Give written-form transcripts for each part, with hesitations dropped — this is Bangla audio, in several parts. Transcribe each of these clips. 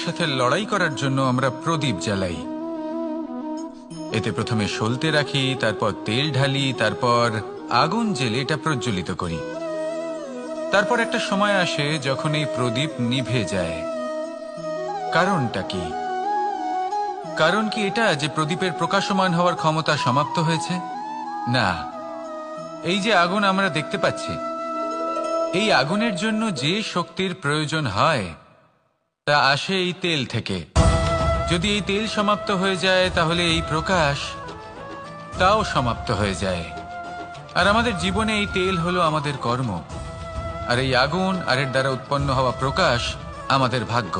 অন্ধকারের সাথে লড়াই করার জন্য আমরা প্রদীপ জ্বালাই। এতে প্রথমে সলতে রাখি, তারপর তেল ঢালি, তারপর আগুন জেলে এটা প্রজ্বলিত করি। তারপর একটা সময় আসে যখন এই প্রদীপ নিভে যায়। কারণটা কি? কারণ কি এটা যে প্রদীপের প্রকাশমান হওয়ার ক্ষমতা সমাপ্ত হয়েছে? না, এই যে আগুন আমরা দেখতে পাচ্ছি, এই আগুনের জন্য যে শক্তির প্রয়োজন হয় তা আসে এই তেল থেকে। যদি এই তেল সমাপ্ত হয়ে যায় তাহলে এই প্রকাশ তাও সমাপ্ত হয়ে যায়। আর আমাদের জীবনে এই তেল হলো আমাদের কর্ম, আর এই আগুন আর এর দ্বারা উৎপন্ন হওয়া প্রকাশ আমাদের ভাগ্য।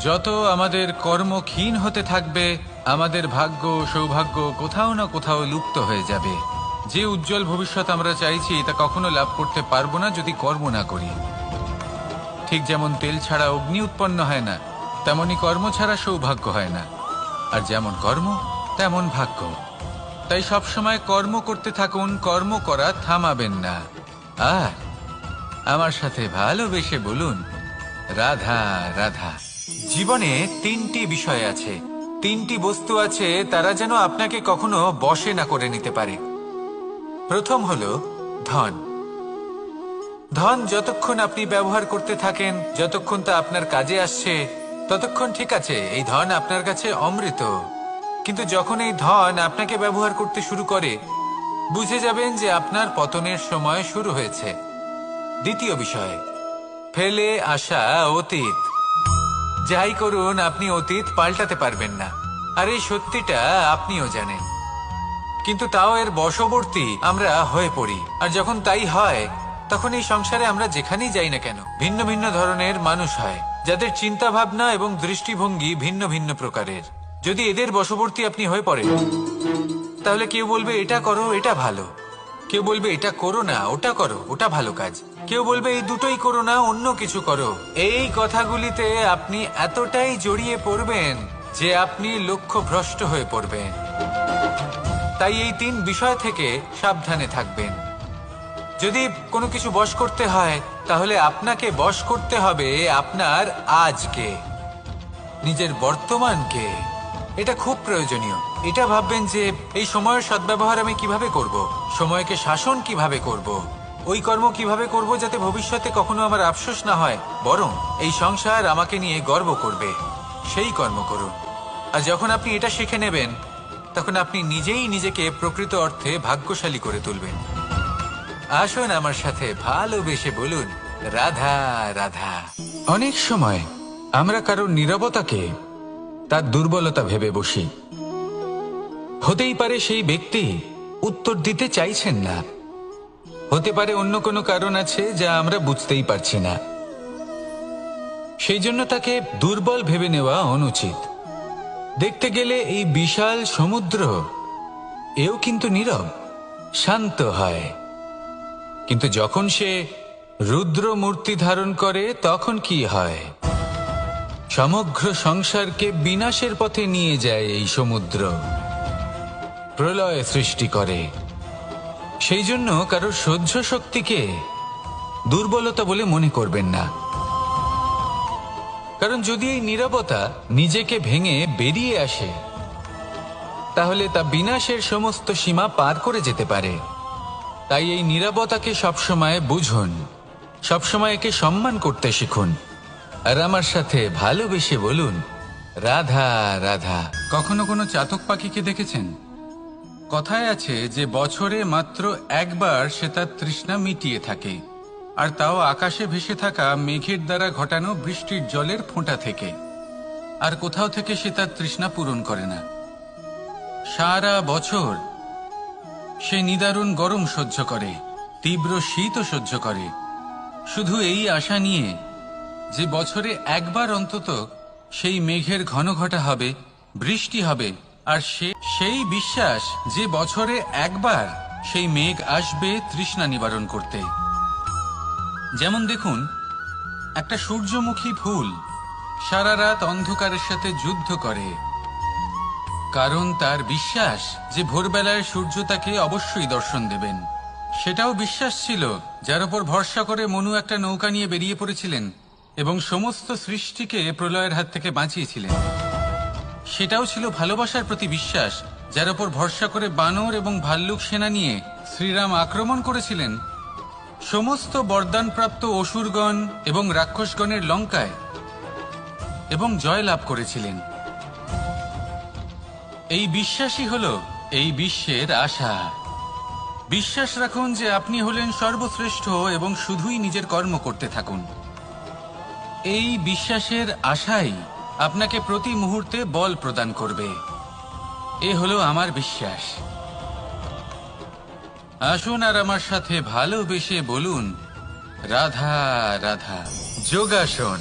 যত আমাদের কর্ম ক্ষীণ হতে থাকবে, আমাদের ভাগ্য সৌভাগ্য কোথাও না কোথাও লুপ্ত হয়ে যাবে। যে উজ্জ্বল ভবিষ্যৎ আমরা চাইছি তা কখনো লাভ করতে পারবো না যদি কর্ম না করি। ঠিক যেমন তেল ছাড়া অগ্নি উৎপন্ন হয় না, তেমনি কর্ম ছাড়া সৌভাগ্য হয় না। আর যেমন কর্ম তেমন ভাগ্য। তাই সবসময় কর্ম করতে থাকুন, কর্ম করা থামাবেন না। আর আমার সাথে ভালোবেসে বলুন, রাধা রাধা। জীবনে তিনটি বিষয় আছে, তিনটি বস্তু আছে, তারা যেন আপনাকে কখনো বশে না করে নিতে পারে। প্রথম হলো ধন। ধন যতক্ষণ আপনি ব্যবহার করতে থাকেন, যতক্ষণ তা আপনার কাজে আসছে, ততক্ষণ ঠিক আছে, এই ধন আপনার কাছে অমৃত। কিন্তু যখন এই ধন আপনাকে ব্যবহার করতে শুরু করে, বুঝে যাবেন যে আপনার পতনের সময় শুরু হয়েছে। দ্বিতীয় বিষয়, ফেলে আসা অতীত। যাই করুন, আপনি অতীত পাল্টাতে পারবেন না, আর এই সত্যিটা আপনিও জানেন। কিন্তু তাও এর বশবর্তী আমরা হয়ে পড়ি। আর যখন তাই হয়, তখন এই সংসারে আমরা যেখানেই যাই না কেন, ভিন্ন ভিন্ন ধরনের মানুষ হয়, যাদের চিন্তা ভাবনা এবং দৃষ্টিভঙ্গি ভিন্ন ভিন্ন প্রকারের। যদি এদের বশবর্তী আপনি হয়ে পড়েন, তাহলে কেউ বলবে এটা করো, এটা ভালো। কেউ বলবে এটা করো না, ওটা করো, ওটা ভালো কাজ। কেউ বলবে এই দুটোই করো না, অন্য কিছু করো। এই কথাগুলিতে আপনি এতটাই জড়িয়ে পড়বেন যে আপনি লক্ষ্য ভ্রষ্ট হয়ে পড়বেন। তাই এই তিন বিষয় থেকে সাবধানে থাকবেন। যদি কোনো কিছু বশ করতে হয়, তাহলে আপনাকে বশ করতে হবে আপনার আজকে, নিজের বর্তমানকে। এটা খুব প্রয়োজনীয়। এটা ভাববেন যে এই সময়ের সদ্ব্যবহার আমি কিভাবে করব, সময়কে শাসন কিভাবে করব, ওই কর্ম কিভাবে করব যাতে ভবিষ্যতে কখনো আমার আফসোস না হয়, বরং এই সংসার আমাকে নিয়ে গর্ব করবে, সেই কর্ম করুন। আর যখন আপনি এটা শিখে নেবেন, তখন আপনি নিজেই নিজেকে প্রকৃত অর্থে ভাগ্যশালী করে তুলবেন। আসুন আমার সাথে ভালোবেসে বলুন, রাধা রাধা। অনেক সময় আমরা কারোর নীরবতাকে তার দুর্বলতা ভেবে বসি। হতেই পারে সেই ব্যক্তি উত্তর দিতে চাইছেন না, হতে পারে অন্য কোনো কারণ আছে যা আমরা বুঝতেই পারছি না। সেই জন্য তাকে দুর্বল ভেবে নেওয়া অনুচিত। দেখতে গেলে এই বিশাল সমুদ্র এও কিন্তু নীরব, শান্ত হয়। কিন্তু যখন সে রুদ্র মূর্তি ধারণ করে, তখন কি হয়? সমগ্র সংসারকে বিনাশের পথে নিয়ে যায় এই সমুদ্র, প্রলয় সৃষ্টি করে। সেই জন্য কারোর সহ্য শক্তিকে দুর্বলতা বলে মনে করবেন না। কারণ যদি এই নীরবতা নিজেকে ভেঙে বেরিয়ে আসে, তাহলে তা বিনাশের সমস্ত সীমা পার করে যেতে পারে। তাই এই নীরবতাকে সবসময় বুঝুন, সবসময় একে সম্মান করতে শিখুন। আর আমার সাথে ভালোবেসে বলুন, রাধা রাধা। কখনো কোনো চাতক পাখিকে দেখেছেন? কথায় আছে যে বছরে মাত্র একবার সে তার তৃষ্ণা মিটিয়ে থাকে, আর তাও আকাশে ভেসে থাকা মেঘের দ্বারা ঘটানো বৃষ্টির জলের ফোঁটা থেকে। আর কোথাও থেকে সে তার তৃষ্ণা পূরণ করে না। সারা বছর সে নিদারুণ গরম সহ্য করে, তীব্র শীতও সহ্য করে, শুধু এই আশা নিয়ে যে বছরে একবার অন্তত সেই মেঘের ঘন ঘটা হবে, বৃষ্টি হবে। আর সেই বিশ্বাস যে বছরে একবার সেই মেঘ আসবে তৃষ্ণা নিবারণ করতে। যেমন দেখুন, একটা সূর্যমুখী ফুল সারা রাত অন্ধকারের সাথে যুদ্ধ করে, কারণ তার বিশ্বাস যে ভোরবেলায় সূর্য তাকে অবশ্যই দর্শন দেবেন। সেটাও বিশ্বাস ছিল যার উপর ভরসা করে মনু একটা নৌকা নিয়ে বেরিয়ে পড়েছিলেন এবং সমস্ত সৃষ্টিকে প্রলয়ের হাত থেকে বাঁচিয়েছিলেন। সেটাও ছিল ভালোবাসার প্রতি বিশ্বাস, যার উপর ভরসা করে বানর এবং ভাল্লুক সেনা নিয়ে শ্রীরাম আক্রমণ করেছিলেন সমস্ত বরদানপ্রাপ্ত অসুরগণ এবং রাক্ষসগণের লঙ্কায় এবং জয় লাভ করেছিলেন। এই বিশ্বাসই হল এই বিশ্বের আশা। বিশ্বাস রাখুন যে আপনি হলেন সর্বশ্রেষ্ঠ এবং শুধুই নিজের কর্ম করতে থাকুন। এই বিশ্বাসের আশাই আপনাকে প্রতি মুহূর্তে বল প্রদান করবে। এ হলো আমার বিশ্বাস। আসুন আর আমার সাথে ভালোবেসে বলুন, রাধা রাধা। যোগাসন।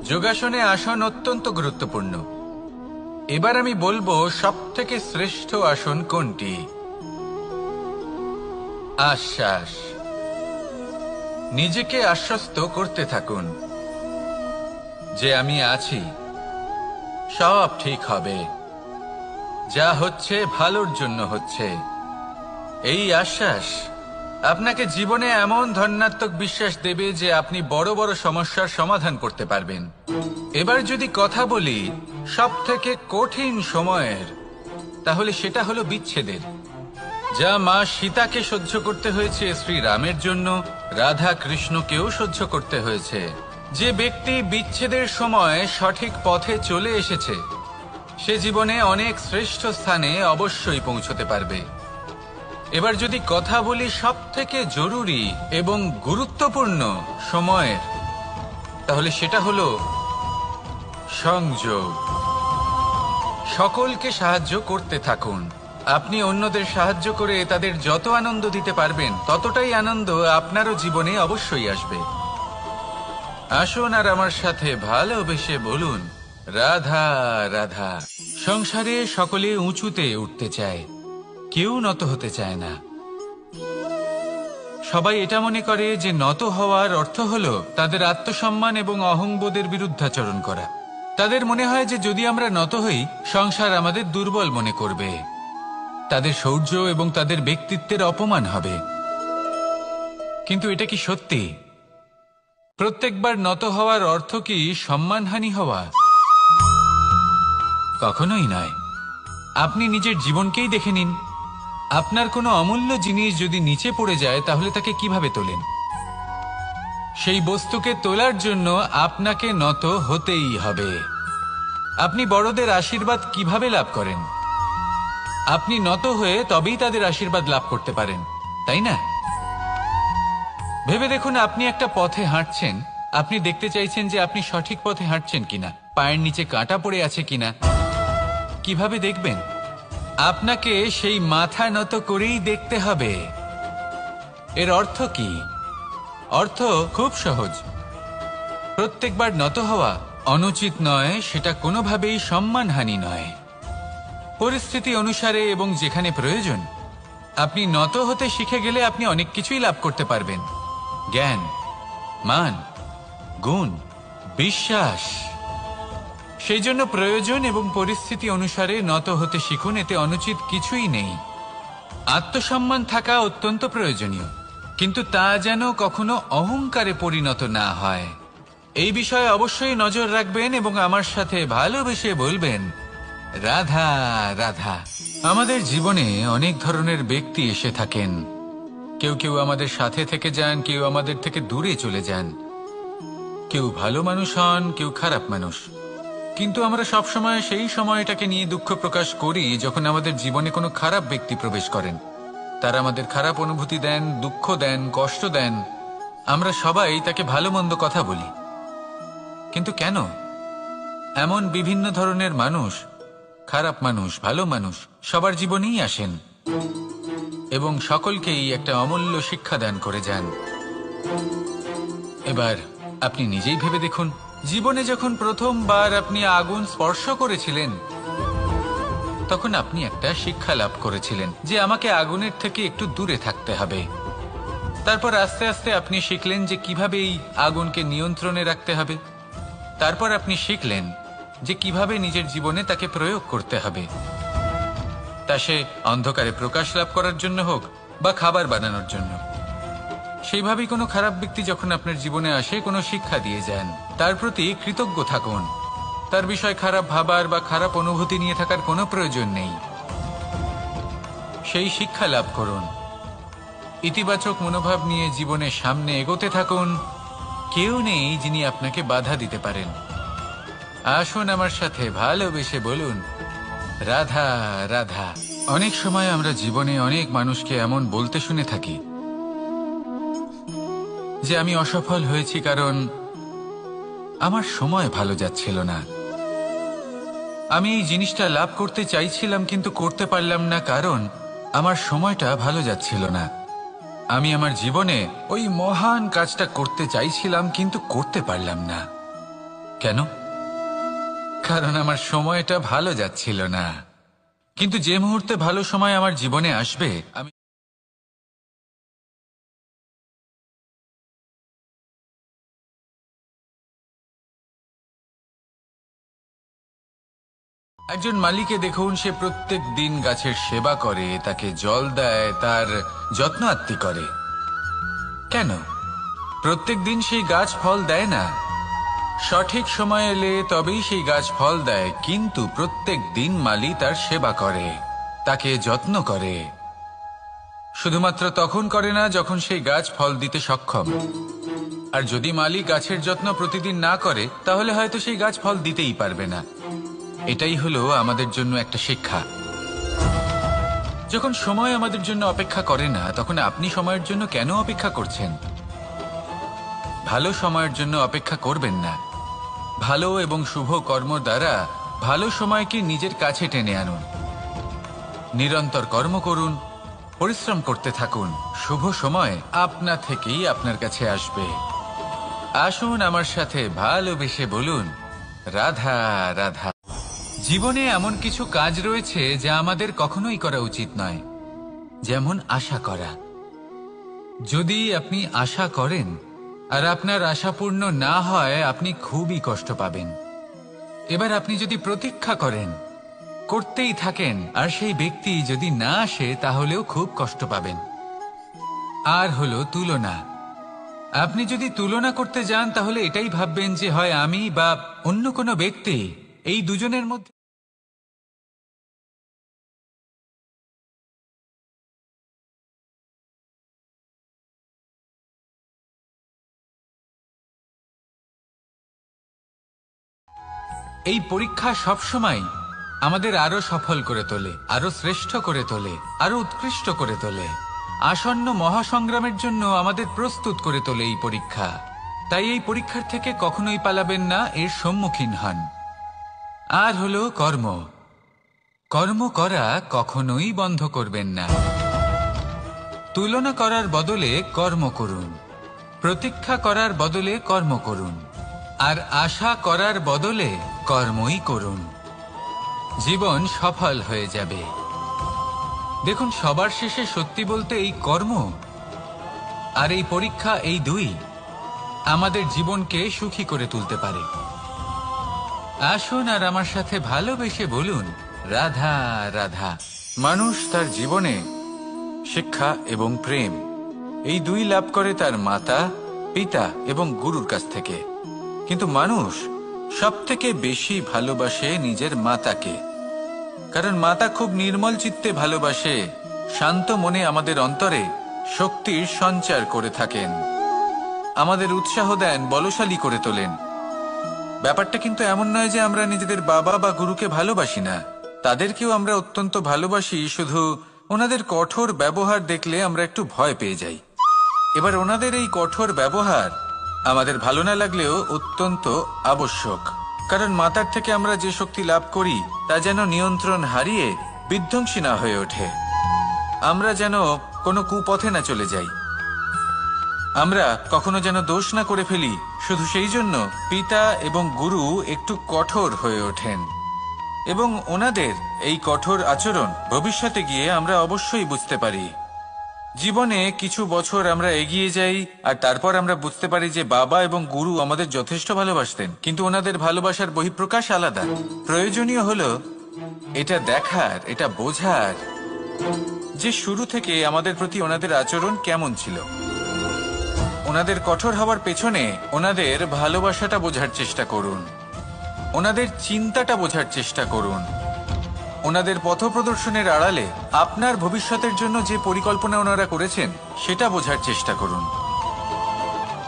যোগাসনে আসন অত্যন্ত গুরুত্বপূর্ণ। এবার আমি বলবো সবথেকে শ্রেষ্ঠ আসন কোনটি। আশ্বাস। নিজেকে আশ্বস্ত করতে থাকুন যে আমি আছি, সব ঠিক হবে, যা হচ্ছে ভালোর জন্য হচ্ছে। এই আশ্বাস আপনাকে জীবনে এমন ধনাত্মক বিশ্বাস দেবে যে আপনি বড় বড় সমস্যার সমাধান করতে পারবেন। এবার যদি কথা বলি সবথেকে কঠিন সময়ের, তাহলে সেটা হলো বিচ্ছেদের। যা মা সীতাকে সহ্য করতে হয়েছে শ্রীরামের জন্য, রাধা কৃষ্ণকেও সহ্য করতে হয়েছে। যে ব্যক্তি বিচ্ছেদের সময় সঠিক পথে চলে এসেছে, সে জীবনে অনেক শ্রেষ্ঠ স্থানে অবশ্যই পৌঁছতে পারবে। এবার যদি কথা বলি সবথেকে জরুরি এবং গুরুত্বপূর্ণ সময়ের, তাহলে সেটা হলো সংযোগ। সকলকে সাহায্য করতে থাকুন। আপনি অন্যদের সাহায্য করে তাদের যত আনন্দ দিতে পারবেন, ততটাই আনন্দ আপনারও জীবনে অবশ্যই আসবে। আসুন আর আমার সাথে ভালোবেসে বলুন, রাধা রাধা। সংসারে সকলে উঁচুতে উঠতে চায়, কেউ নত হতে চায় না। সবাই এটা মনে করে যে নত হওয়ার অর্থ হলো তাদের আত্মসম্মান এবং অহংবোধের বিরুদ্ধাচরণ করা। তাদের মনে হয় যে যদি আমরা নত হই, সংসার আমাদের দুর্বল মনে করবে, তাদের শৌর্য এবং তাদের ব্যক্তিত্বের অপমান হবে। কিন্তু এটা কি সত্যি? প্রত্যেকবার নত হওয়ার অর্থ কি সম্মানহানি হওয়া? কখনোই নয়। আপনি নিজের জীবনকেই দেখে নিন। আপনার কোনো অমূল্য জিনিস যদি নিচে পড়ে যায়, তাহলে তাকে কিভাবে তোলেন? সেই বস্তুকে তোলার জন্য আপনাকে নত হতেই হবে। আপনি বড়দের আশীর্বাদ কিভাবে লাভ করেন? আপনি নত হয়ে তবেই তাদের আশীর্বাদ লাভ করতে পারেন, তাই না? ভেবে দেখুন, আপনি একটা পথে হাঁটছেন, আপনি দেখতে চাইছেন যে আপনি সঠিক পথে হাঁটছেন কিনা, পায়ের নিচে কাঁটা পড়ে আছে কিনা। কিভাবে দেখবেন? আপনাকে সেই মাথা নত করেই দেখতে হবে। এর অর্থ কি? অর্থ খুব সহজ। প্রত্যেকবার নত হওয়া অনুচিত নয়, সেটা কোনোভাবেই সম্মানহানি নয়। পরিস্থিতি অনুসারে এবং যেখানে প্রয়োজন, আপনি নত হতে শিখে গেলে আপনি অনেক কিছুই লাভ করতে পারবেন। জ্ঞান, মান, গুণ, বিশ্বাস। সেই জন্য প্রয়োজন এবং পরিস্থিতি অনুসারে নত হতে শিখুন। এতে অনুচিত কিছুই নেই। আত্মসম্মান থাকা অত্যন্ত প্রয়োজনীয়, কিন্তু তা যেন কখনো অহংকারে পরিণত না হয়। এই বিষয়ে অবশ্যই নজর রাখবেন এবং আমার সাথে ভালোবেসে বলবেন, রাধা রাধা। আমাদের জীবনে অনেক ধরনের ব্যক্তি এসে থাকেন। কেউ কেউ আমাদের সাথে থেকে যান, কেউ আমাদের থেকে দূরে চলে যান। কেউ ভালো মানুষ হন, কেউ খারাপ মানুষ। কিন্তু আমরা সবসময় সেই সময়টাকে নিয়ে দুঃখ প্রকাশ করি যখন আমাদের জীবনে কোনো খারাপ ব্যক্তি প্রবেশ করেন। তারা আমাদের খারাপ অনুভূতি দেন, দুঃখ দেন, কষ্ট দেন। আমরা সবাই তাকে ভালো মন্দ কথা বলি। কিন্তু কেন? এমন বিভিন্ন ধরনের মানুষ, খারাপ মানুষ, ভালো মানুষ, সবার জীবনেই আসেন এবং সকলকেই একটা অমূল্য শিক্ষা দান করে যান। এবার আপনি নিজেই ভেবে দেখুন, জীবনে যখন প্রথমবার আপনি আগুন স্পর্শ করেছিলেন, তখন আপনি একটা শিক্ষা লাভ করেছিলেন যে আমাকে আগুনের থেকে একটু দূরে থাকতে হবে। তারপর আস্তে আস্তে আপনি শিখলেন যে কিভাবে এই আগুনকে নিয়ন্ত্রণে রাখতে হবে। তারপর আপনি শিখলেন যে কিভাবে নিজের জীবনে তাকে প্রয়োগ করতে হবে, তা সে অন্ধকারে প্রকাশ লাভ করার জন্য হোক বা খাবার বানানোর জন্য। সেইভাবেই কোনো খারাপ ব্যক্তি যখন আপনার জীবনে আসে কোনো শিক্ষা দিয়ে যান, তার প্রতি কৃতজ্ঞ থাকুন। তার বিষয় খারাপ ভাবার বা খারাপ অনুভূতি নিয়ে থাকার কোনো প্রয়োজন নেই। সেই শিক্ষা লাভ করুন, ইতিবাচক মনোভাব নিয়ে জীবনের সামনে এগোতে থাকুন। কেউ নেই যিনি আপনাকে বাধা দিতে পারেন। আসুন আমার সাথে ভালোবেসে বলুন, রাধা রাধা। অনেক সময় আমরা জীবনে অনেক মানুষকে এমন বলতে শুনে থাকি যে আমি অসফল হয়েছি কারণ আমার সময় ভালো যাচ্ছিল না। আমি এই জিনিসটা লাভ করতে চাইছিলাম কিন্তু করতে পারলাম না কারণ আমার সময়টা ভালো যাচ্ছিল না। আমি আমার জীবনে ওই মহান কাজটা করতে চাইছিলাম কিন্তু করতে পারলাম না। কেন? কারণ আমার সময়টা ভালো যাচ্ছিল না। কিন্তু যে মুহূর্তে ভালো সময় আমার জীবনে আসবে, আমি একজন মালিকে দেখুন, সে প্রত্যেক দিন গাছের সেবা করে, তাকে জল দেয়, তার যত্ন আত্তি করে। কেন? প্রত্যেক দিন সেই গাছ ফল দেয় না। সঠিক সময় এলে তবেই সেই গাছ ফল দেয়, কিন্তু প্রত্যেক দিন মালি তার সেবা করে, তাকে যত্ন করে। শুধুমাত্র তখন করে না যখন সেই গাছ ফল দিতে সক্ষম। আর যদি মালি গাছের যত্ন প্রতিদিন না করে তাহলে হয়তো সেই গাছ ফল দিতেই পারবে না। এটাই হলো আমাদের জন্য একটা শিক্ষা। যখন সময় আমাদের জন্য অপেক্ষা করে না, তখন আপনি সময়ের জন্য কেন অপেক্ষা করছেন? ভালো সময়ের জন্য অপেক্ষা করবেন না। ভালো এবং শুভ কর্ম দ্বারা ভালো সময়কে নিজের কাছে টেনে আনুন। নিরন্তর কর্ম করুন, পরিশ্রম করতে থাকুন। শুভ সময় আপনা থেকেই আপনার কাছে আসবে। আসুন আমার সাথে ভালোবেসে বলুন, রাধা রাধা। জীবনে এমন কিছু কাজ রয়েছে যা আমাদের কখনোই করা উচিত নয়, যেমন আশা করা। যদি আপনি আশা করেন আর আপনার আশা পূর্ণ না হয়, আপনি খুবই কষ্ট পাবেন। এবার আপনি যদি প্রতীক্ষা করেন, করতেই থাকেন, আর সেই ব্যক্তি যদি না আসে তাহলেও খুব কষ্ট পাবেন। আর হলো তুলনা। আপনি যদি তুলনা করতে যান তাহলে এটাই ভাববেন যে হয় আমি বা অন্য কোনো ব্যক্তি, এই দুজনের মধ্যে এই পরীক্ষা সবসময় আমাদের আরো সফল করে তোলে, আরো শ্রেষ্ঠ করে তোলে, আরো উৎকৃষ্ট করে তোলে। আসন্ন মহাসংগ্রামের জন্য আমাদের প্রস্তুত করে তোলে এই পরীক্ষা। তাই এই পরীক্ষার থেকে কখনোই পালাবেন না, এর সম্মুখীন হন। আর হলো কর্ম। কর্ম করা কখনোই বন্ধ করবেন না। তুলনা করার বদলে কর্ম করুন, প্রতীক্ষা করার বদলে কর্ম করুন, আর আশা করার বদলে কর্মই করুন। জীবন সফল হয়ে যাবে। দেখুন, সবার শেষে সত্যি বলতে এই কর্ম আর এই পরীক্ষা, এই দুই আমাদের জীবনকে সুখী করে তুলতে পারে। আসুন আর আমার সাথে ভালোবেসে বলুন, রাধা রাধা। মানুষ তার জীবনে শিক্ষা এবং প্রেম এই দুই লাভ করে তার মাতা, পিতা এবং গুরুর কাছ থেকে। কিন্তু মানুষ সবথেকে বেশি ভালোবাসে নিজের মাতাকে, কারণ মাতা খুব নির্মল চিত্তে ভালোবাসে, শান্ত মনে আমাদের অন্তরে শক্তির সঞ্চার করে থাকেন, আমাদের উৎসাহ দেন, বলশালী করে তোলেন। ব্যাপারটা কিন্তু এমন নয় যে আমরা নিজেদের বাবা বা গুরুকে ভালোবাসি না, তাদেরকেও আমরা অত্যন্ত ভালোবাসি। শুধু ওনাদের কঠোর ব্যবহার দেখলে আমরা একটু ভয় পেয়ে যাই। এবার ওনাদের এই কঠোর ব্যবহার আমাদের ভালো না লাগলেও অত্যন্ত আবশ্যক, কারণ মাতার থেকে আমরা যে শক্তি লাভ করি তা যেন নিয়ন্ত্রণ হারিয়ে বিধ্বংসী না হয়ে ওঠে। আমরা যেন কোনো কুপথে না চলে যাই, আমরা কখনো যেন দোষ না করে ফেলি। শুধু সেই জন্য পিতা এবং গুরু একটু কঠোর হয়ে ওঠেন, এবং ওনাদের এই কঠোর আচরণ ভবিষ্যতে গিয়ে আমরা অবশ্যই বুঝতে পারি। জীবনে কিছু বছর আমরা এগিয়ে যাই আর তারপর আমরা বুঝতে পারি যে বাবা এবং গুরু আমাদের যথেষ্ট ভালোবাসতেন, কিন্তু ওনাদের ভালোবাসার বহিঃপ্রকাশ আলাদা। প্রয়োজনীয় হলো এটা দেখার, এটা বোঝার যে শুরু থেকে আমাদের প্রতি ওনাদের আচরণ কেমন ছিল। ওনাদের কঠোর হওয়ার পেছনে ওনাদের ভালোবাসাটা বোঝার চেষ্টা করুন, ওনাদের চিন্তাটা বোঝার চেষ্টা করুন, ওনাদের পথপ্রদর্শনের আড়ালে আপনার ভবিষ্যতের জন্য যে পরিকল্পনা ওনারা করেছেন সেটা বোঝার চেষ্টা করুন।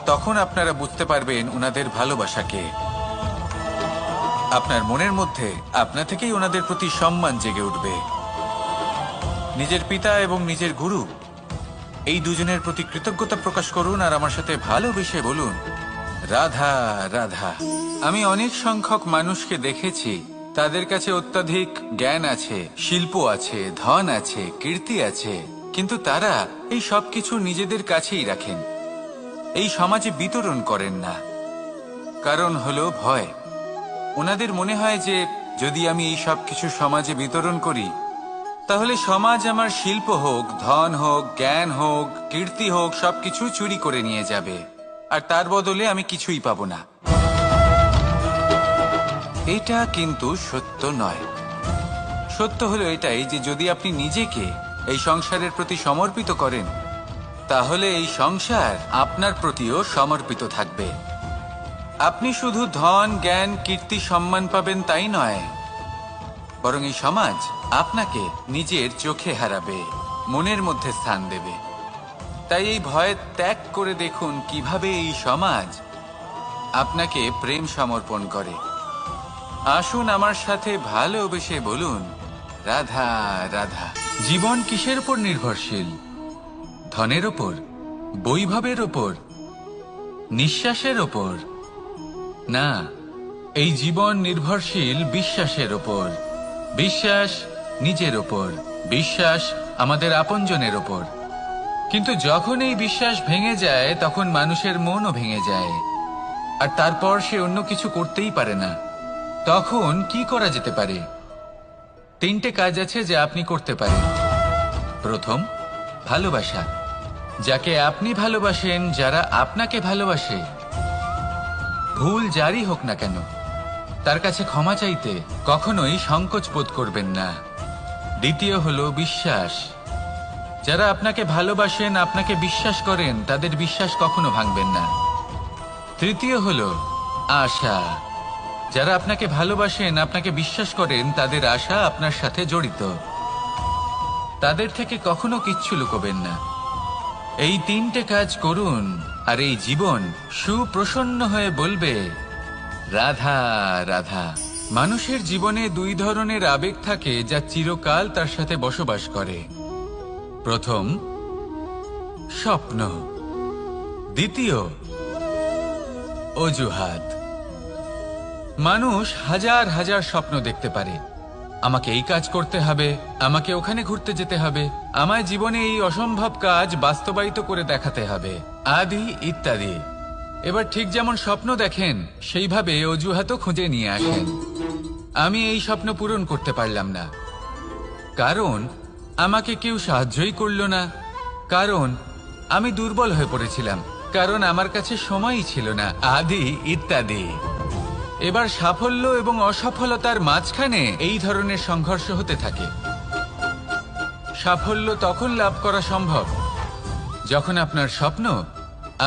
তখন আপনারা বুঝতে পারবেন ওনাদের ভালোবাসাকে। আপনার মনের মধ্যে আপনা থেকেই ওনাদের প্রতি সম্মান জেগে উঠবে। নিজের পিতা এবং নিজের গুরু এই দুজনের প্রতি কৃতজ্ঞতা প্রকাশ করুন আর আমার সাথে ভালোবেসে বলুন, রাধা রাধা। আমি অনেক সংখ্যক মানুষকে দেখেছি, তাদের কাছে অত্যাধিক জ্ঞান আছে, শিল্প আছে, ধন আছে, কীর্তি আছে, কিন্তু তারা এই সব কিছু নিজেদের কাছেই রাখেন, এই সমাজে বিতরণ করেন না। কারণ হলো ভয়। ওনাদের মনে হয় যে যদি আমি এই সব কিছু সমাজে বিতরণ করি তাহলে সমাজ আমার শিল্প হোক, ধন হোক, জ্ঞান হোক, কীর্তি হোক, সবকিছু চুরি করে নিয়ে যাবে আর তার বদলে আমি কিছুই পাবো না। এটা কিন্তু সত্য নয়। সত্য হলো এটাই যে যদি আপনি নিজেকে এই সংসারের প্রতি সমর্পিত করেন তাহলে এই সংসার আপনার প্রতিও সমর্পিত থাকবে। আপনি শুধু ধন, জ্ঞান, কীর্তি, সম্মান পাবেন তাই নয়, বরং এই সমাজ আপনাকে নিজের চোখে হারাবে, মনের মধ্যে স্থান দেবে। তাই এই ভয় ত্যাগ করে দেখুন কিভাবে এই সমাজ আপনাকে প্রেম সমর্পণ করে। আসুন আমার সাথে ভালোবেসে বলুন, রাধা রাধা। জীবন কিসের উপর নির্ভরশীল? ধনের ওপর, বৈভবের ওপর, নিঃশ্বাসের ওপর? না, এই জীবন নির্ভরশীল বিশ্বাসের ওপর। বিশ্বাস নিজের ওপর, বিশ্বাস আমাদের আপনজনের ওপর। কিন্তু যখন এই বিশ্বাস ভেঙে যায় তখন মানুষের মনও ভেঙে যায় আর তারপর সে অন্য কিছু করতেই পারে না। তখন কি করা যেতে পারে? 3টে কাজ আছে যা আপনি করতে পারেন। প্রথম, ভালোবাসা। যাকে আপনি ভালোবাসেন, যারা আপনাকে ভালোবাসে, ভুল যারই হোক না কেন, তার কাছে ক্ষমা চাইতে কখনোই সংকোচ বোধ করবেন না। দ্বিতীয় হলো বিশ্বাস। যারা আপনাকে ভালোবাসেন, আপনাকে বিশ্বাস করেন, তাদের বিশ্বাস কখনো ভাঙবেন না। তৃতীয় হলো আশা। যারা আপনাকে ভালোবাসেন, আপনাকে বিশ্বাস করেন, তাদের আশা আপনার সাথে জড়িত। তাদের থেকে কখনো কিচ্ছু লুকোবেন না। এই 3টে কাজ করুন আর এই জীবন সুপ্রসন্ন হয়ে বলবে, রাধা রাধা। মানুষের জীবনে 2 ধরনের আবেগ থাকে যা চিরকাল তার সাথে বসবাস করে। প্রথম, স্বপ্ন। দ্বিতীয়, অজুহাত। মানুষ হাজার হাজার স্বপ্ন দেখতে পারে। আমাকে এই কাজ করতে হবে, আমাকে ওখানে ঘুরতে যেতে হবে, আমায় জীবনে এই অসম্ভব কাজ বাস্তবায়িত করে দেখাতে হবে, আদি ইত্যাদি। এবার ঠিক যেমন স্বপ্ন দেখেন সেইভাবে অজুহাতও খুঁজে নিয়ে আসেন। আমি এই স্বপ্ন পূরণ করতে পারলাম না, কারণ আমাকে কেউ সাহায্যই করল না, কারণ আমি দুর্বল হয়ে পড়েছিলাম, কারণ আমার কাছে সময়ই ছিল না, আদি ইত্যাদি। এবার সাফল্য এবং অসফলতার মাঝখানে এই ধরনের সংঘর্ষ হতে থাকে। সাফল্য তখন লাভ করা সম্ভব যখন আপনার স্বপ্ন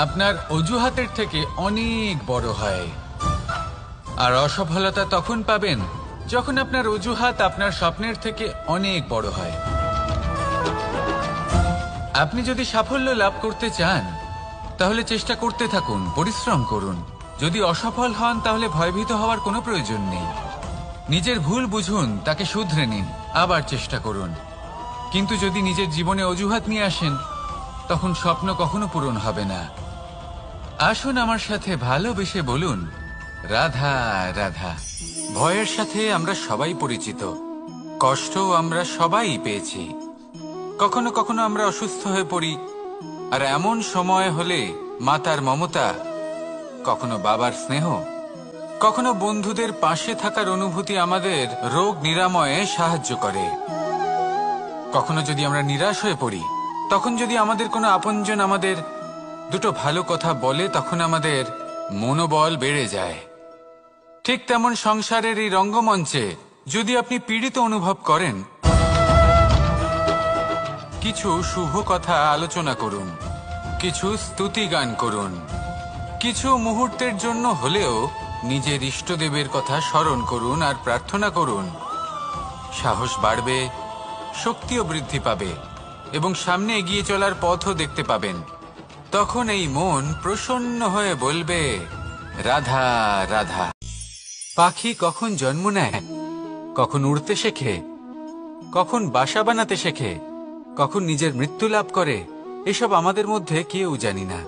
আপনার অজুহাতের থেকে অনেক বড় হয়, আর অসফলতা তখন পাবেন যখন আপনার অজুহাত আপনার স্বপ্নের থেকে অনেক বড় হয়। আপনি যদি সাফল্য লাভ করতে চান তাহলে চেষ্টা করতে থাকুন, পরিশ্রম করুন। যদি অসফল হন তাহলে ভয়ভীত হওয়ার কোনো প্রয়োজন নেই। নিজের ভুল বুঝুন, তাকে শুধরে নিন, আবার চেষ্টা করুন। কিন্তু যদি নিজের জীবনে অজুহাত নিয়ে আসেন তখন স্বপ্ন কখনো পূরণ হবে না। আসুন আমার সাথে ভালোবেসে বলুন, রাধা রাধা। ভয়ের সাথে আমরা সবাই পরিচিত, কষ্টও আমরা সবাই পেয়েছি। কখনো কখনো আমরা অসুস্থ হয়ে পড়ি, আর এমন সময় হলে মাতার মমতা, কখনো বাবার স্নেহ, কখনো বন্ধুদের পাশে থাকার অনুভূতি আমাদের রোগ নিরাময়ে সাহায্য করে। কখনো যদি আমরা নিরাশ হয়ে পড়ি, তখন যদি আমাদের কোনো আপনজন আমাদের 2টো ভালো কথা বলে, তখন আমাদের মনোবল বেড়ে যায়। ঠিক তেমন সংসারের এই রঙ্গমঞ্চে যদি আপনি পীড়িত অনুভব করেন, কিছু শুভ কথা আলোচনা করুন। কিছু স্তুতি গান করুন। কিছু মুহূর্তের জন্য হলেও নিজের ইষ্টদেবের কথা স্মরণ করুন আর প্রার্থনা করুন। সাহস বাড়বে, শক্তিও বৃদ্ধি পাবে এবং সামনে এগিয়ে চলার পথও দেখতে পাবেন। তখন এই মন প্রসন্ন হয়ে বলবে, রাধা রাধা। পাখি কখন জন্ম নেয়, কখন উড়তে শেখে, কখন বাসা বানাতে শেখে, কখন নিজের মৃত্যু লাভ করে, এসব আমাদের মধ্যে কেউ জানি না।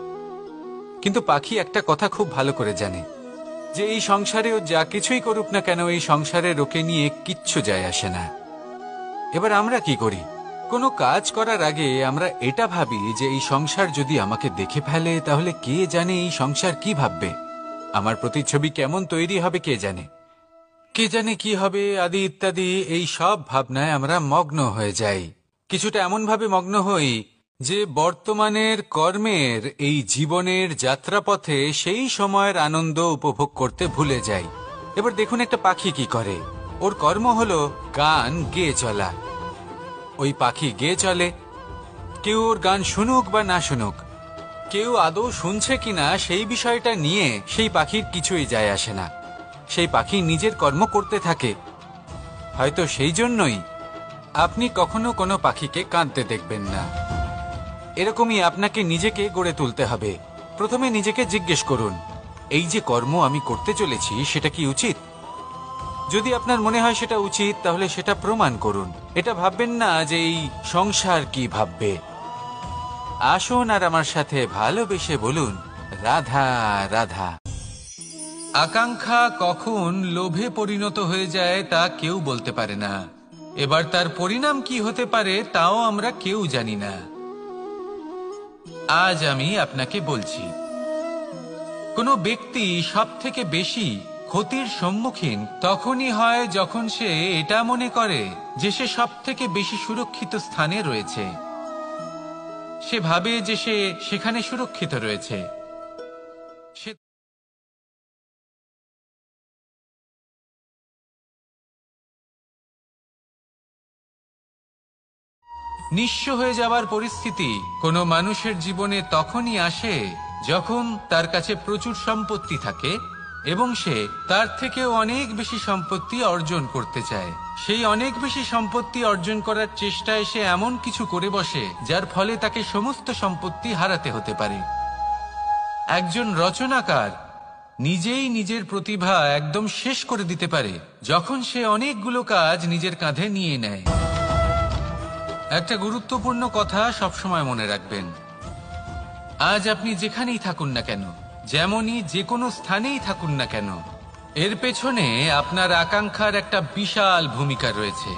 কিন্তু পাখি একটা কথা খুব ভালো করে জানে, যে এই সংসারেও যা কিছুই করুক না কেন, এই সংসারে ওকে নিয়ে কিচ্ছু যায় আসে না। এবার আমরা কি করি? কোনো কাজ করার আগে আমরা এটা ভাবি যে এই সংসার যদি আমাকে দেখে ফেলে তাহলে কে জানে এই সংসার কি ভাববে, আমার প্রতিচ্ছবি কেমন তৈরি হবে কে জানে, কে জানে কি হবে আদি ইত্যাদি। এই সব ভাবনায় আমরা মগ্ন হয়ে যাই। কিছুটা এমন ভাবে মগ্ন হই যে বর্তমানের কর্মের এই জীবনের যাত্রাপথে সেই সময়ের আনন্দ উপভোগ করতে ভুলে যাই। এবার দেখুন একটা পাখি কি করে, ওর কর্ম হলো গান গেয়ে চলা। ওই পাখি গেয়ে চলে, কেউ ওর গান শুনুক বা না শুনুক, কেউ আদৌ শুনছে কিনা সেই বিষয়টা নিয়ে সেই পাখির কিছুই যায় আসে না। সেই পাখি নিজের কর্ম করতে থাকে। হয়তো সেই জন্যই আপনি কখনো কোনো পাখিকে কাঁদতে দেখবেন না। এরকমই আপনাকে নিজেকে গড়ে তুলতে হবে। প্রথমে নিজেকে জিজ্ঞেস করুন, এই যে কর্ম আমি করতে চলেছি সেটা কি উচিত? যদি আপনার মনে হয় সেটা উচিত, তাহলে সেটা প্রমাণ করুন। এটা ভাববেন না যে এই সংসার কি ভাববে। আসুন আর আমার সাথে ভালোবেসে বলুন, রাধা রাধা। আকাঙ্ক্ষা কখন লোভে পরিণত হয়ে যায় তা কেউ বলতে পারে না। এবার তার পরিণাম কি হতে পারে তাও আমরা কেউ জানি না। আজ আমি আপনাকে বলছি, কোনো ব্যক্তি সবথেকে বেশি ক্ষতির সম্মুখীন তখনই হয় যখন সে এটা মনে করে যে সে সবথেকে বেশি সুরক্ষিত স্থানে রয়েছে। সে ভাবে যে সে সেখানে সুরক্ষিত রয়েছে। সে নিঃস্ব হয়ে যাওয়ার পরিস্থিতি কোনো মানুষের জীবনে তখনই আসে যখন তার কাছে প্রচুর সম্পত্তি থাকে এবং সে তার থেকেও অনেক বেশি সম্পত্তি অর্জন করতে চায়। সেই অনেক বেশি সম্পত্তি অর্জন করার চেষ্টায় সে এমন কিছু করে বসে যার ফলে তাকে সমস্ত সম্পত্তি হারাতে হতে পারে। একজন রচনাকার নিজেই নিজের প্রতিভা একদম শেষ করে দিতে পারে যখন সে অনেকগুলো কাজ নিজের কাঁধে নিয়ে নেয়। একটা গুরুত্বপূর্ণ কথা সবসময় মনে রাখবেন, আজ আপনি যেখানেই থাকুন না কেন, যেমনই যে কোনো স্থানেই থাকুন না কেন, এর পেছনে আপনার আকাঙ্ক্ষার একটা বিশাল ভূমিকা রয়েছে।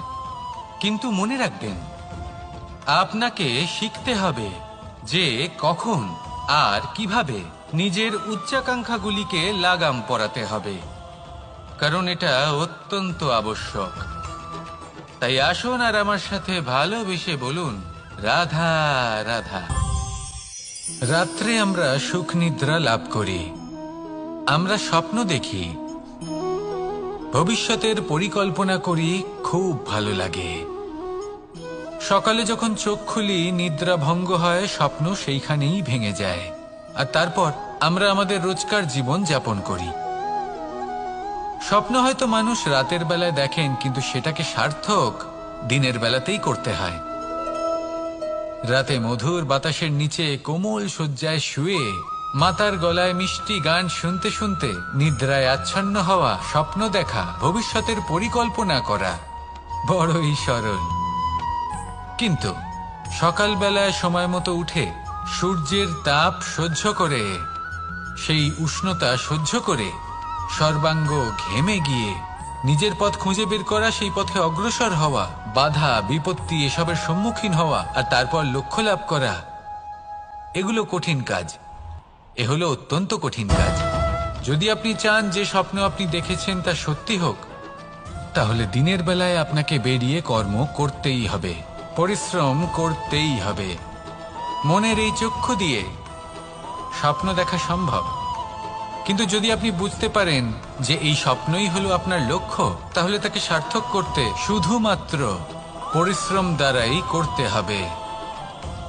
কিন্তু মনে রাখবেন, আপনাকে শিখতে হবে যে কখন আর কিভাবে নিজের উচ্চাকাঙ্ক্ষাগুলিকে লাগাম পরাতে হবে, কারণ এটা অত্যন্ত আবশ্যক। তাই আসুন আর আমার সাথে ভালোবেসে বলুন, রাধা রাধা। রাত্রে আমরা সুখ নিদ্রা লাভ করি, আমরা স্বপ্ন দেখি, ভবিষ্যতের পরিকল্পনা করি, খুব ভালো লাগে। সকালে যখন চোখ খুলি নিদ্রা ভঙ্গ হয়, স্বপ্ন সেইখানেই ভেঙে যায়, আর তারপর আমরা আমাদের রোজকার জীবন যাপন করি। স্বপ্ন হয়তো মানুষ রাতের বেলায় দেখেন, কিন্তু সেটাকে সার্থক দিনের বেলাতেই করতে হয়। রাতে মধুর বাতাসের নিচে কোমল শয্যায় শুয়ে মাতার গলায় মিষ্টি গান শুনতে শুনতে নিদ্রায় আচ্ছন্ন হওয়া, স্বপ্ন দেখা, ভবিষ্যতের পরিকল্পনা করা বড়ই সরল। কিন্তু সকালবেলায় সময় মতো উঠে সূর্যের তাপ সহ্য করে, সেই উষ্ণতা সহ্য করে সর্বাঙ্গ ঘেমে গিয়ে নিজের পথ খুঁজে বের করা, সেই পথে অগ্রসর হওয়া, বাধা বিপত্তি এসবের সম্মুখীন হওয়া আর তারপর লক্ষ্য লাভ করা, এগুলো কঠিন কাজ। এ হলো অত্যন্ত কঠিন কাজ। যদি আপনি চান যে স্বপ্ন আপনি দেখেছেন তা সত্যি হোক, তাহলে দিনের বেলায় আপনাকে বেরিয়ে কর্ম করতেই হবে, পরিশ্রম করতেই হবে। মনের এই চক্ষু দিয়ে স্বপ্ন দেখা সম্ভব, কিন্তু যদি আপনি বুঝতে পারেন যে এই স্বপ্নই হলো আপনার লক্ষ্য, তাহলে তাকে সার্থক করতে শুধুমাত্র পরিশ্রম দ্বারাই করতে হবে।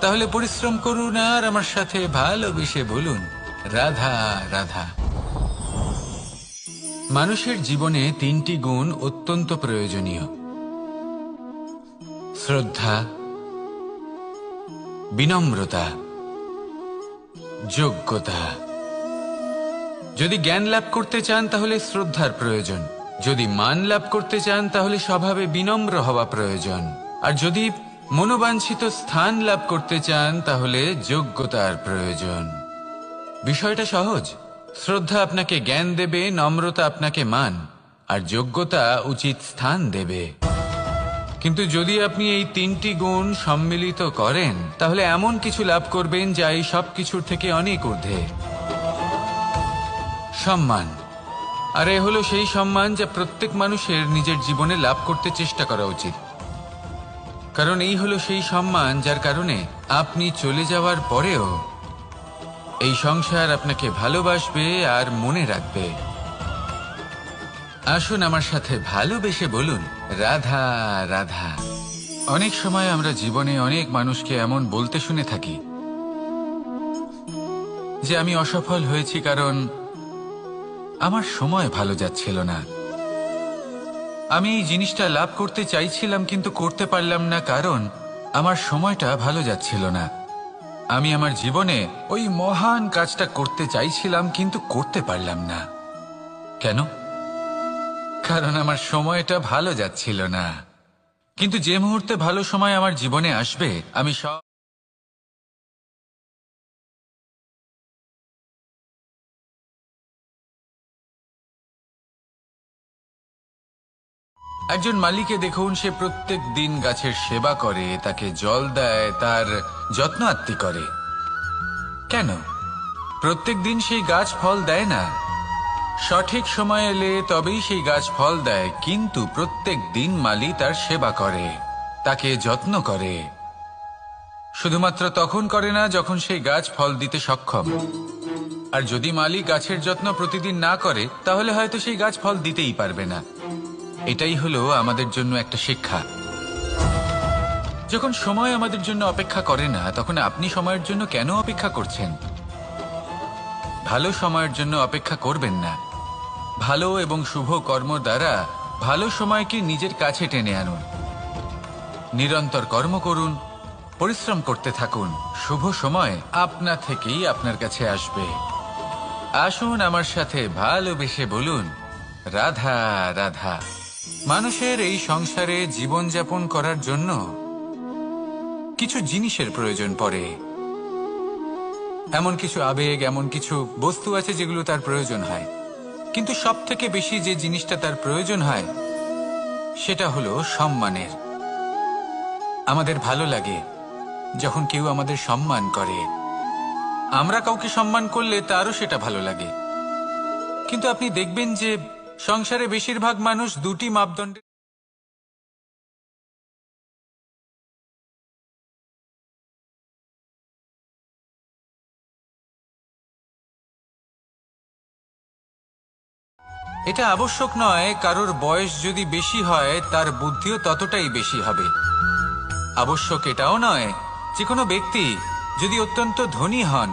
তাহলে পরিশ্রম করুন আর আমার সাথে ভালোবেসে বলুন, রাধা রাধা। মানুষের জীবনে তিনটি গুণ অত্যন্ত প্রয়োজনীয়: শ্রদ্ধা, বিনম্রতা, যোগ্যতা। যদি জ্ঞান লাভ করতে চান তাহলে শ্রদ্ধার প্রয়োজন, যদি মান লাভ করতে চান তাহলে স্বভাবে বিনম্র হওয়া প্রয়োজন, আর যদি মনোবাঞ্ছিত স্থান লাভ করতে চান তাহলে যোগ্যতার প্রয়োজন। বিষয়টা সহজ। শ্রদ্ধা আপনাকে জ্ঞান দেবে, নম্রতা আপনাকে মান, আর যোগ্যতা উচিত স্থান দেবে। কিন্তু যদি আপনি এই তিনটি গুণ সম্মিলিত করেন তাহলে এমন কিছু লাভ করবেন যা এই সব কিছুর থেকে অনেক ঊর্ধ্বে: সম্মান। আর এ হলো সেই সম্মান যা প্রত্যেক মানুষের নিজের জীবনে লাভ করতে চেষ্টা করা উচিত। কারণ এই হলো সেই সম্মান যার কারণে আপনি চলে যাওয়ার পরেও এই সংসার আপনাকে ভালোবাসবে আর মনে রাখবে। আসুন আমার সাথে ভালোবেসে বলুন, রাধা রাধা। অনেক সময় আমরা জীবনে অনেক মানুষকে এমন বলতে শুনে থাকি যে আমি অসফল হয়েছি কারণ আমার সময় ভালো যাচ্ছিল না। আমি এই জিনিসটা লাভ করতে চাইছিলাম কিন্তু করতে পারলাম না কারণ আমার সময়টা ভালো যাচ্ছিল না। আমি আমার জীবনে ওই মহান কাজটা করতে চাইছিলাম কিন্তু করতে পারলাম না। কেন? কারণ আমার সময়টা ভালো যাচ্ছিল না। কিন্তু যে মুহূর্তে ভালো সময় আমার জীবনে আসবে আমি সব একজন মালিকে দেখুন, সে প্রত্যেক দিন গাছের সেবা করে, তাকে জল দেয়, তার যত্ন আত্তি করে। কেন? প্রত্যেক দিন সেই গাছ ফল দেয় না। সঠিক সময় এলে তবেই সেই গাছ ফল দেয়, কিন্তু প্রত্যেক দিন মালি তার সেবা করে, তাকে যত্ন করে। শুধুমাত্র তখন করে না যখন সেই গাছ ফল দিতে সক্ষম। আর যদি মালি গাছের যত্ন প্রতিদিন না করে তাহলে হয়তো সেই গাছ ফল দিতেই পারবে না। এটাই হলো আমাদের জন্য একটা শিক্ষা। যখন সময় আমাদের জন্য অপেক্ষা করে না তখন আপনি সময়ের জন্য কেন অপেক্ষা করছেন? ভালো সময়ের জন্য অপেক্ষা করবেন না। ভালো এবং শুভ কর্ম দ্বারা ভালো সময়কে নিজের কাছে টেনে আনুন। নিরন্তর কর্ম করুন, পরিশ্রম করতে থাকুন। শুভ সময় আপনা থেকেই আপনার কাছে আসবে। আসুন আমার সাথে ভালোবেসে বলুন, রাধা রাধা। মানুষের এই সংসারে জীবনযাপন করার জন্য কিছু জিনিসের প্রয়োজন পড়ে। এমন কিছু আবেগ, এমন কিছু বস্তু আছে যেগুলো তার প্রয়োজন হয়। কিন্তু সব থেকে বেশি যে জিনিসটা তার প্রয়োজন হয় সেটা হলো সম্মানের। আমাদের ভালো লাগে যখন কেউ আমাদের সম্মান করে। আমরা কাউকে সম্মান করলে তারও সেটা ভালো লাগে। কিন্তু আপনি দেখবেন যে সংসারে বেশিরভাগ মানুষ দুটি মাপদণ্ডে এটা আবশ্যক নয় কারোর বয়স যদি বেশি হয় তার বুদ্ধিও ততটাই বেশি হবে। আবশ্যক এটাও নয় যে কোনো ব্যক্তি যদি অত্যন্ত ধনী হন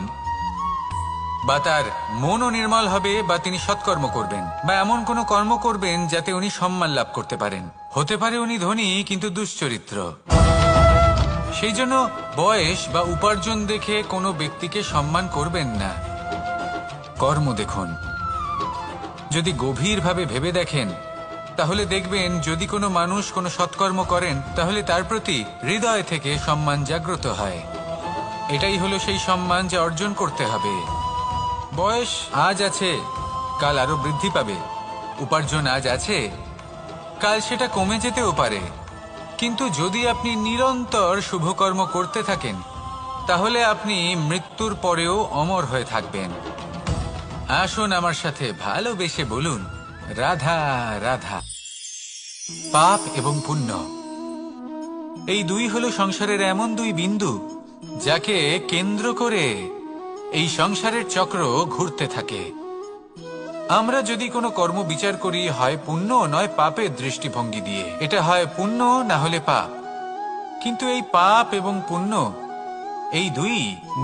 বা তার মনও নির্মল হবে বা তিনি সৎকর্ম করবেন বা এমন কোনো কর্ম করবেন যাতে উনি সম্মান লাভ করতে পারেন। হতে পারে উনি ধনী কিন্তু দুশ্চরিত্র। সেই জন্য বয়স বা উপার্জন দেখে কোনো ব্যক্তিকে সম্মান করবেন না। কর্ম দেখুন। যদি গভীরভাবে ভেবে দেখেন তাহলে দেখবেন যদি কোনো মানুষ কোনো সৎকর্ম করেন তাহলে তার প্রতি হৃদয় থেকে সম্মান জাগ্রত হয়। এটাই হলো সেই সম্মান যা অর্জন করতে হবে। বয়স আজ আছে, কাল আরো বৃদ্ধি পাবে। উপার্জন আজ আছে, কাল সেটা কমে যেতেও পারে। কিন্তু যদি আপনি নিরন্তর শুভকর্ম করতে থাকেন তাহলে আপনি মৃত্যুর পরেও অমর হয়ে থাকবেন। আসুন আমার সাথে ভালোবেসে বলুন, রাধা রাধা। পাপ এবং পুণ্য, এই দুই হলো সংসারের এমন দুই বিন্দু যাকে কেন্দ্র করে এই সংসারের চক্র ঘুরতে থাকে। আমরা যদি কোনো কর্ম বিচার করি হয় পুণ্য নয় পাপের দৃষ্টিভঙ্গি দিয়ে, এটা হয় পুণ্য না হলে পাপ। কিন্তু এই পাপ এবং পুণ্য এই দুই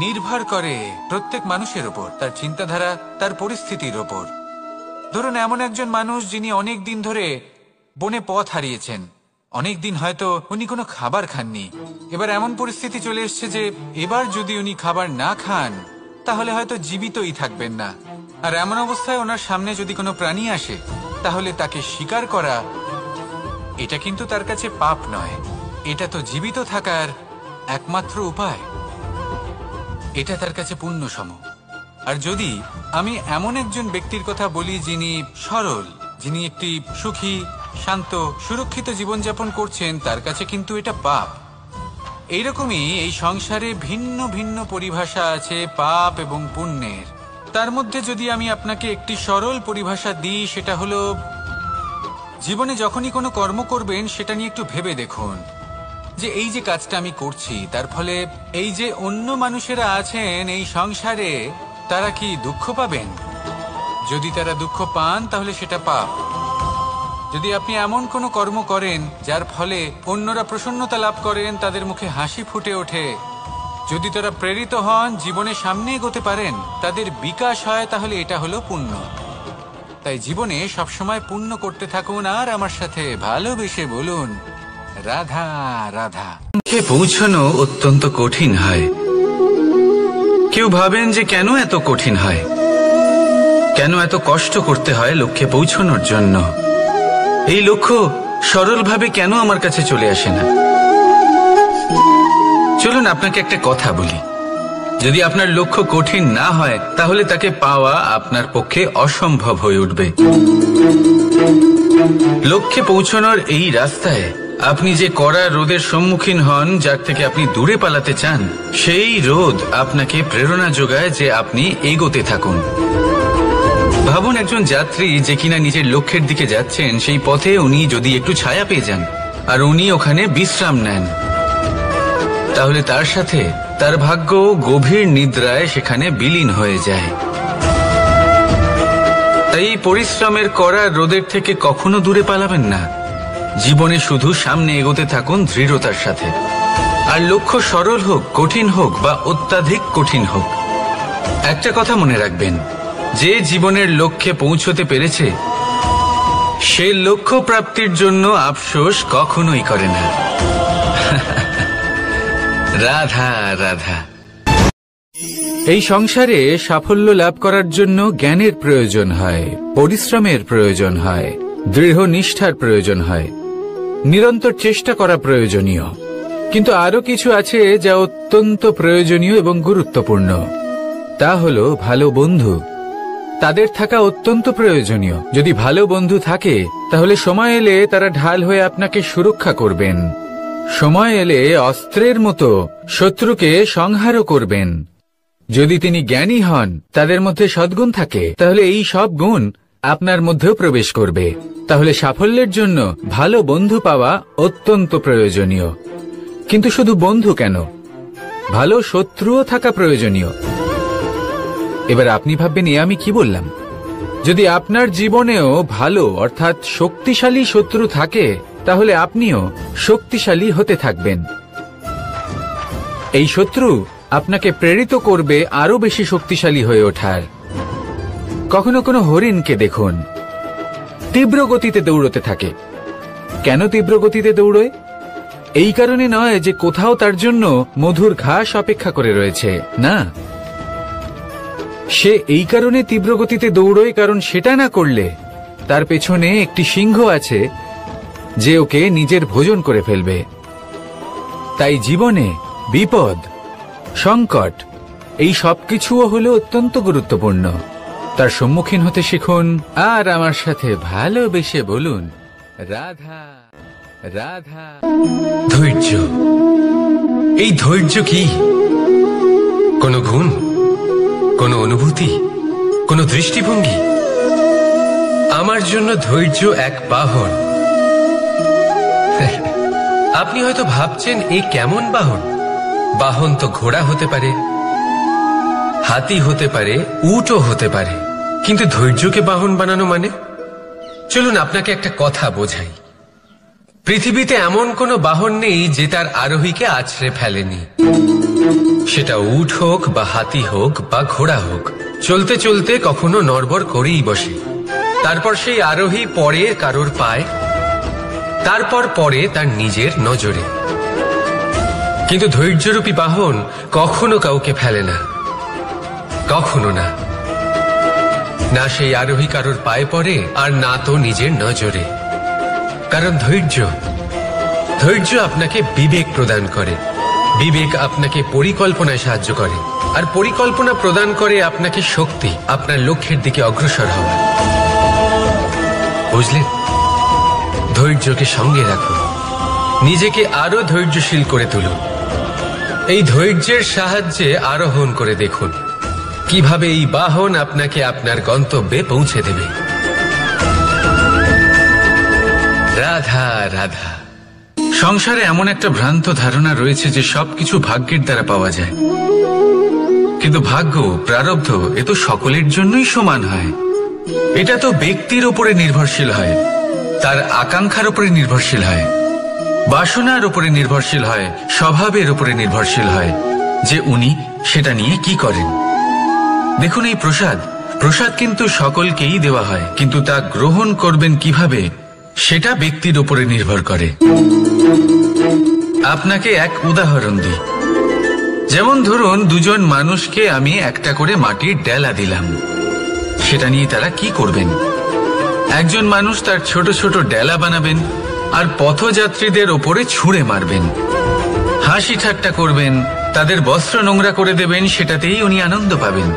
নির্ভর করে প্রত্যেক মানুষের ওপর, তার চিন্তাধারা, তার পরিস্থিতির ওপর। ধরুন এমন একজন মানুষ যিনি অনেক দিন ধরে বনে পথ হারিয়েছেন, অনেক দিন হয়তো উনি কোনো খাবার খাননি। এবার এমন পরিস্থিতি চলে এসছে যে এবার যদি উনি খাবার না খান তাহলে হয়তো জীবিতই থাকবেন না। আর এমন অবস্থায় ওনার সামনে যদি কোনো প্রাণী আসে তাহলে তাকে শিকার করা, এটা কিন্তু তার কাছে পাপ নয়, এটা তো জীবিত থাকার একমাত্র উপায়, এটা তার কাছে পুণ্য সম। আর যদি আমি এমন একজন ব্যক্তির কথা বলি যিনি সরল, যিনি একটি সুখী, শান্ত, সুরক্ষিত জীবনযাপন করছেন, তার কাছে কিন্তু এটা পাপ। এইরকমই এই সংসারে ভিন্ন ভিন্ন পরিভাষা আছে পাপ এবং পুণ্যের। তার মধ্যে যদি আমি আপনাকে একটি সরল পরিভাষা দিই, সেটা হলো জীবনে যখনই কোনো কর্ম করবেন সেটা নিয়ে একটু ভেবে দেখুন যে এই যে কাজটা আমি করছি তার ফলে এই যে অন্য মানুষেরা আছেন এই সংসারে, তারা কি দুঃখ পাবেন? যদি তারা দুঃখ পান তাহলে সেটা পাপ। যদি আপনি এমন কোনো কর্ম করেন যার ফলে অন্যরা প্রসন্নতা লাভ করেন, তাদের মুখে হাসি ফুটে ওঠে, যদি তারা প্রেরিত হন, জীবনে সামনে এগোতে পারেন, তাদের বিকাশ হয়, তাহলে এটা হলো পুণ্য। তাই জীবনে সবসময় পুণ্য করতে থাকুন আর আমার সাথে ভালোবেসে বলুন রাধা রাধা। লক্ষ্যে পৌঁছানো অত্যন্ত কঠিন হয়। কেউ ভাবেন যে কেন এত কঠিন হয়, কেন এত কষ্ট করতে হয় লক্ষ্যে পৌঁছানোর জন্য, এই লক্ষ্য সরলভাবে কেন আমার কাছে চলে আসে না। চলুন আপনাকে একটা কথা বলি, যদি আপনার লক্ষ্য কঠিন না হয় তাহলে তাকে পাওয়া আপনার পক্ষে অসম্ভব হয়ে উঠবে। লক্ষ্যে পৌঁছানোর এই রাস্তায় আপনি যে কড়া রোদের সম্মুখীন হন, যার থেকে আপনি দূরে পালাতে চান, সেই রোদ আপনাকে প্রেরণা যোগায় যে আপনি এগোতে থাকুন। ভাবুন একজন যাত্রী যে কিনা নিজের লক্ষ্যের দিকে যাচ্ছেন, সেই পথে উনি যদি একটু ছায়া পেয়ে যান আর উনি ওখানে বিশ্রাম নেন, তাহলে তার সাথে তার ভাগ্য গভীর নিদ্রায় সেখানে বিলীন হয়ে যায়। তাই পরিশ্রমের করা রোদের থেকে কখনো দূরে পালাবেন না। জীবনে শুধু সামনে এগোতে থাকুন দৃঢ়তার সাথে। আর লক্ষ্য সরল হোক, কঠিন হোক বা অত্যাধিক কঠিন হোক, একটা কথা মনে রাখবেন, যে জীবনের লক্ষ্যে পৌঁছতে পেরেছে সে লক্ষ্য প্রাপ্তির জন্য আফসোস কখনোই করে না। রাধা রাধা। এই সংসারে সাফল্য লাভ করার জন্য জ্ঞানের প্রয়োজন হয়, পরিশ্রমের প্রয়োজন হয়, দৃঢ় নিষ্ঠার প্রয়োজন হয়, নিরন্তর চেষ্টা করা প্রয়োজনীয়। কিন্তু আরো কিছু আছে যা অত্যন্ত প্রয়োজনীয় এবং গুরুত্বপূর্ণ। তা হলো ভালো বন্ধু। তাদের থাকা অত্যন্ত প্রয়োজনীয়। যদি ভালো বন্ধু থাকে তাহলে সময় এলে তারা ঢাল হয়ে আপনাকে সুরক্ষা করবেন। সময় এলে অস্ত্রের মতো শত্রুকে সংহারও করবেন। যদি তিনি জ্ঞানী হন, তাদের মধ্যে সদ্গুণ থাকে, তাহলে এই সব গুণ আপনার মধ্যেও প্রবেশ করবে। তাহলে সাফল্যের জন্য ভালো বন্ধু পাওয়া অত্যন্ত প্রয়োজনীয়। কিন্তু শুধু বন্ধু কেন, ভালো শত্রুও থাকা প্রয়োজনীয়। এবার আপনি ভাববেন, আমি কি বললাম? যদি আপনার জীবনেও ভালো অর্থাৎ শক্তিশালী শত্রু থাকে, তাহলে আপনিও শক্তিশালী হতে থাকবেন। এই শত্রু আপনাকে প্রেরিত করবে আরো বেশি শক্তিশালী হয়ে ওঠার। কখনো কোনো হরিণকে দেখুন, তীব্র গতিতে দৌড়তে থাকে। কেন তীব্র গতিতে দৌড়য়? এই কারণে নয় যে কোথাও তার জন্য মধুর ঘাস অপেক্ষা করে রয়েছে, না, সে এই কারণে তীব্র গতিতে দৌড়য় কারণ সেটা না করলে তার পেছনে একটি সিংহ আছে যে ওকে নিজের ভোজন করে ফেলবে। তাই জীবনে বিপদ, সংকট, এই সবকিছুও হলো অত্যন্ত গুরুত্বপূর্ণ। তার সম্মুখীন হতে শিখুন আর আমার সাথে ভালোবেসে বলুন রাধা রাধা। ধৈর্য, এই ধৈর্য কি কোনো গুণ, কোনো অনুভূতি, কোনো দৃষ্টিভঙ্গি? আমার জন্য ধৈর্য এক বাহন। আপনি হয়তো ভাবছেন, এ কেমন বাহন? বাহন তো ঘোড়া হতে পারে, হাতি হতে পারে, উটও হতে পারে, কিন্তু ধৈর্যকে বাহন বানানো মানে? চলুন আপনাকে একটা কথা বোঝাই। পৃথিবীতে এমন কোনো বাহন নেই যে তার আরোহীকে আছড়ে ফেলেনি। সেটা উট হোক বা হাতি হোক বা ঘোড়া হোক, চলতে চলতে কখনো নড়বড় করেই বসে। তারপর সেই আরোহী পড়ে কারোর পায়, তারপর পড়ে তার নিজের নজরে। কিন্তু ধৈর্যরূপী বাহন কখনো কাউকে ফেলে না, কখনো না। না সেই আরোহী কারোর পায়ে পড়ে, আর না তো নিজের নজরে। কারণ ধৈর্য আপনাকে বিবেক প্রদান করে, বিবেক আপনাকে পরিকল্পনায় সাহায্য করে, আর পরিকল্পনা প্রদান করে আপনাকে শক্তি, আপনার লক্ষ্যের দিকে অগ্রসর হওয়া। বুঝলেন? ধৈর্যকে সঙ্গে রাখুন, নিজেকে আরো ধৈর্যশীল করে তুলুন। এই ধৈর্যের সাহায্যে আরোহণ করে দেখুন কিভাবে এই বাহন আপনাকে আপনার গন্তব্যে পৌঁছে দেবে। রাধা রাধা। সংসারে এমন একটা ভ্রান্ত ধারণা রয়েছে যে সবকিছু ভাগ্যের দ্বারা পাওয়া যায়, কিন্তু ভাগ্য, প্রারব্ধ এ তো সকলের জন্যই সমান হয়। এটা তো ব্যক্তির উপরে নির্ভরশীল হয়, তার আকাঙ্ক্ষার উপরে নির্ভরশীল হয়, বাসনার উপরে নির্ভরশীল হয়, স্বভাবের উপরে নির্ভরশীল হয় যে উনি সেটা নিয়ে কি করেন। দেখুন, এই প্রসাদ কিন্তু সকলকেই দেওয়া হয়, কিন্তু তা গ্রহণ করবেন কিভাবে সেটা ব্যক্তির উপরে নির্ভর করে। আপনাকে এক উদাহরণ দিই। যেমন ধরুন, দুজন মানুষকে আমি একটা করে মাটির ডেলা দিলাম, সেটা নিয়ে তারা কি করবেন? একজন মানুষ তার ছোট ছোট ডেলা বানাবেন আর পথযাত্রীদের ওপরে ছুঁড়ে মারবেন, হাসি ঠাট্টা করবেন, তাদের বস্ত্র নোংরা করে দেবেন, সেটাতেই উনি আনন্দ পাবেন।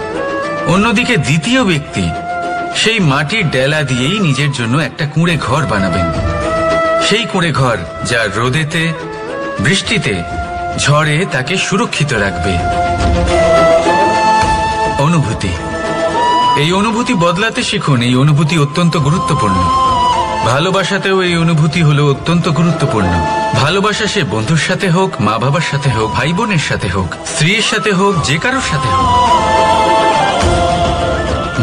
অন্যদিকে দ্বিতীয় ব্যক্তি সেই মাটির ডেলা দিয়েই নিজের জন্য একটা কুঁড়ে ঘর বানাবেন। সেই কুঁড়ে ঘর যা রোদেতে, বৃষ্টিতে, ঝড়ে তাকে সুরক্ষিত রাখবে। অনুভূতি, এই অনুভূতি বদলাতে শিখুন। এই অনুভূতি অত্যন্ত গুরুত্বপূর্ণ। ভালোবাসাতেও এই অনুভূতি হলো অত্যন্ত গুরুত্বপূর্ণ। ভালোবাসা সে বন্ধুর সাথে হোক, মা বাবার সাথে হোক, ভাই বোনের সাথে হোক, স্ত্রীর সাথে হোক, যে কারোর সাথে হোক।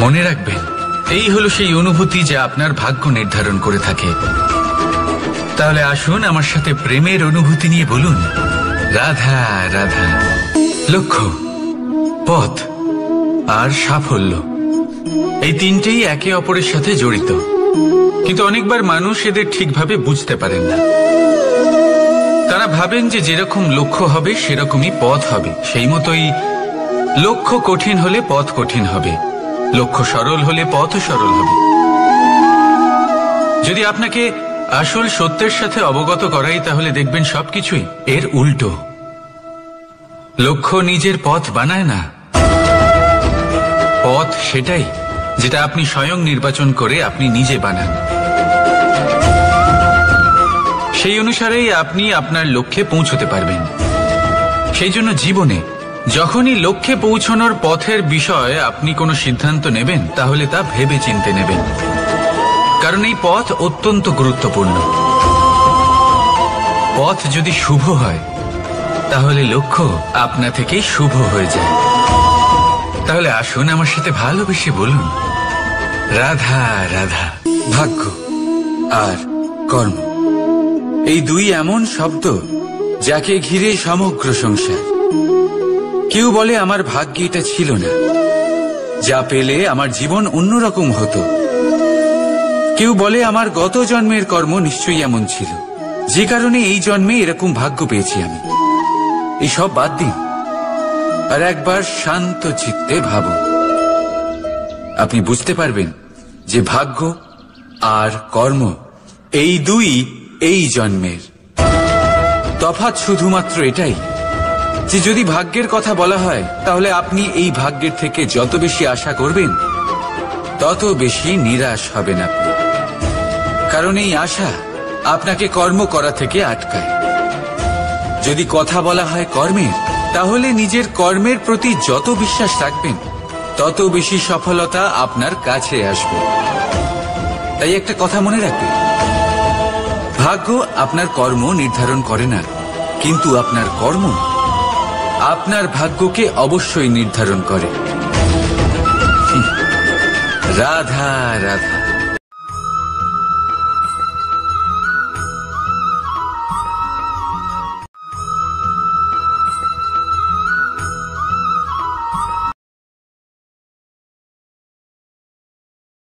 মনে রাখবেন, এই হলো সেই অনুভূতি যা আপনার ভাগ্য নির্ধারণ করে থাকে। তাহলে আসুন আমার সাথে প্রেমের অনুভূতি নিয়ে বলুন, রাধা রাধা। লক্ষ্য, পথ আর সাফল্য, এই তিনটেই একে অপরের সাথে জড়িত, কিন্তু অনেকবার মানুষ এদের ঠিকভাবে বুঝতে পারেন না। তারা ভাবেন যে যেরকম লক্ষ্য হবে সেরকমই পথ হবে, সেই মতোই লক্ষ্য কঠিন হলে পথ কঠিন হবে, লক্ষ্য সরল হলে পথও সরল হবে। যদি আপনাকে আসল সত্যের সাথে অবগত করাই, তাহলে দেখবেন সবকিছুই এর উল্টো। লক্ষ্য নিজের পথ বানায় না, পথ সেটাই যেটা আপনি স্বয়ং নির্বাচন করে আপনি নিজে বানান। সেই অনুসারেই আপনি আপনার লক্ষ্যে পৌঁছতে পারবেন। সেই জন্য জীবনে যখনই লক্ষ্যে পৌঁছানোর পথের বিষয়ে আপনি কোনো সিদ্ধান্ত নেবেন, তাহলে তা ভেবে চিন্তে নেবেন, কারণ এই পথ অত্যন্ত গুরুত্বপূর্ণ। পথ যদি শুভ হয়, তাহলে লক্ষ্য আপনা থেকেই শুভ হয়ে যায়। তাহলে আসুন আমার সাথে ভালোবেসে বলুন, রাধা রাধা। ভাগ্য আর কর্ম, এই দুই এমন শব্দ যাকে ঘিরে সমগ্র সংসার। কেউ বলে আমার ভাগ্যে এটা ছিল না, যা পেলে আমার জীবন অন্যরকম হতো। কেউ বলে আমার গত জন্মের কর্ম নিশ্চয়ই এমন ছিল, যে কারণে এই জন্মে এরকম ভাগ্য পেয়েছি আমি। এসব বাদ দিন আর একবার শান্ত চিত্তে ভাবুন। আপনি বুঝতে পারবেন যে ভাগ্য আর কর্ম এই দুই এই জন্মের। তফাৎ শুধুমাত্র এটাই যে যদি ভাগ্যের কথা বলা হয়, তাহলে আপনি এই ভাগ্যের থেকে যত বেশি আশা করবেন, তত বেশি নিরাশ হবেন আপনি। কারণ এই আশা আপনাকে কর্ম করা থেকে আটকায়। যদি কথা বলা হয় কর্মের, তাহলে নিজের কর্মের প্রতি যত বিশ্বাস রাখবেন, তত বেশি সফলতা আপনার কাছে আসবে। তাই একটা কথা মনে রাখবেন, ভাগ্য আপনার কর্ম নির্ধারণ করে না, কিন্তু আপনার কর্ম আপনার ভাগ্যকে অবশ্যই নির্ধারণ করে। রাধা রাধা।